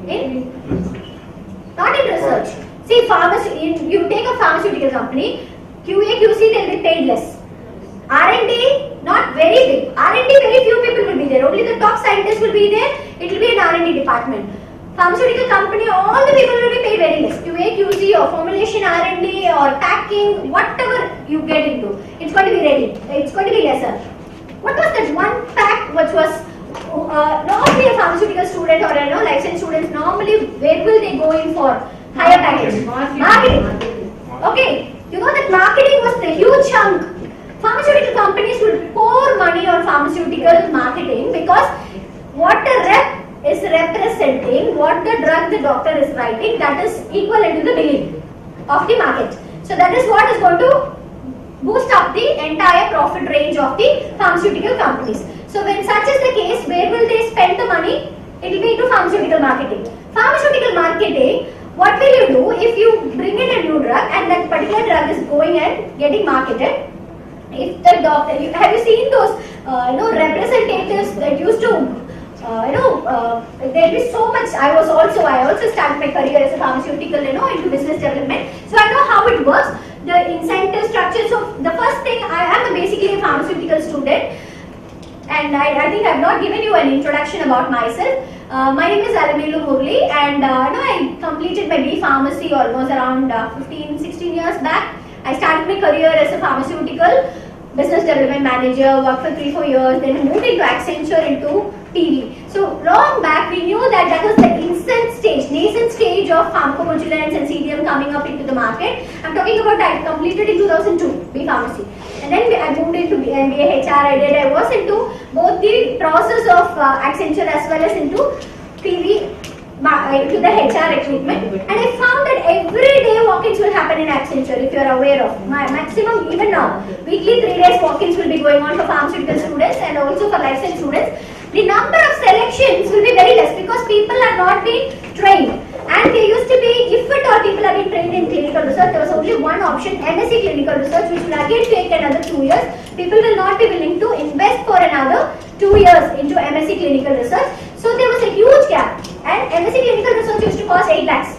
In not in research. See, you take a pharmaceutical company, QA, QC, they'll be paid less. R&D, not very big. R&D, very few people will be there. Only the top scientists will be there. It will be an R&D department. Pharmaceutical company, all the people will be paid very less. QA, QC, or formulation R&D, or packing, whatever you get into, it's going to be ready. It's going to be lesser. What was that one pack which was normally a pharmaceutical student or licensed students, normally where will they go in for higher package? Marketing. Okay, you know that marketing was the huge chunk. Pharmaceutical companies will pour money on pharmaceutical marketing because what the rep is representing, what the drug the doctor is writing, that is equivalent to the billing of the market. So that is what is going to boost up the entire profit range of the pharmaceutical companies. So when such is the case, where will they spend the money? It will be into pharmaceutical marketing. Pharmaceutical marketing, what will you do if you bring in a new drug and that particular drug is going and getting marketed? If the doctor, have you seen those representatives that used to there'll be so much. I also started my career as a pharmaceutical into business development, so I know how it works, the incentive structure. So the first thing, I am basically a pharmaceutical student, and I think I've not given you an introduction about myself. My name is Alamelu Murli, and I completed my B Pharmacy almost around 15-16 years back. I started my career as a pharmaceutical business development manager, worked for 3-4 years, then moved into Accenture into PV. So long back, we knew that was the nascent stage of pharmacovigilance and CDM coming up into the market. I'm talking about I completed in 2002, B Pharmacy. And then I moved into MBA HR. I was into both the process of Accenture as well as into PV, into the HR recruitment, and I found that every day walk-ins will happen in Accenture, if you are aware of. My maximum, even now, weekly 3 days walk-ins will be going on for pharmaceutical students and also for licensed students. The number of selections will be very less because people are not being trained. And there used to be, if at all people are being trained in clinical research, there was only one option, MSc clinical research, which will again take another 2 years. People will not be willing to invest for another 2 years into MSc clinical research. So there was a huge gap, and MSc clinical research used to cost 8 lakhs.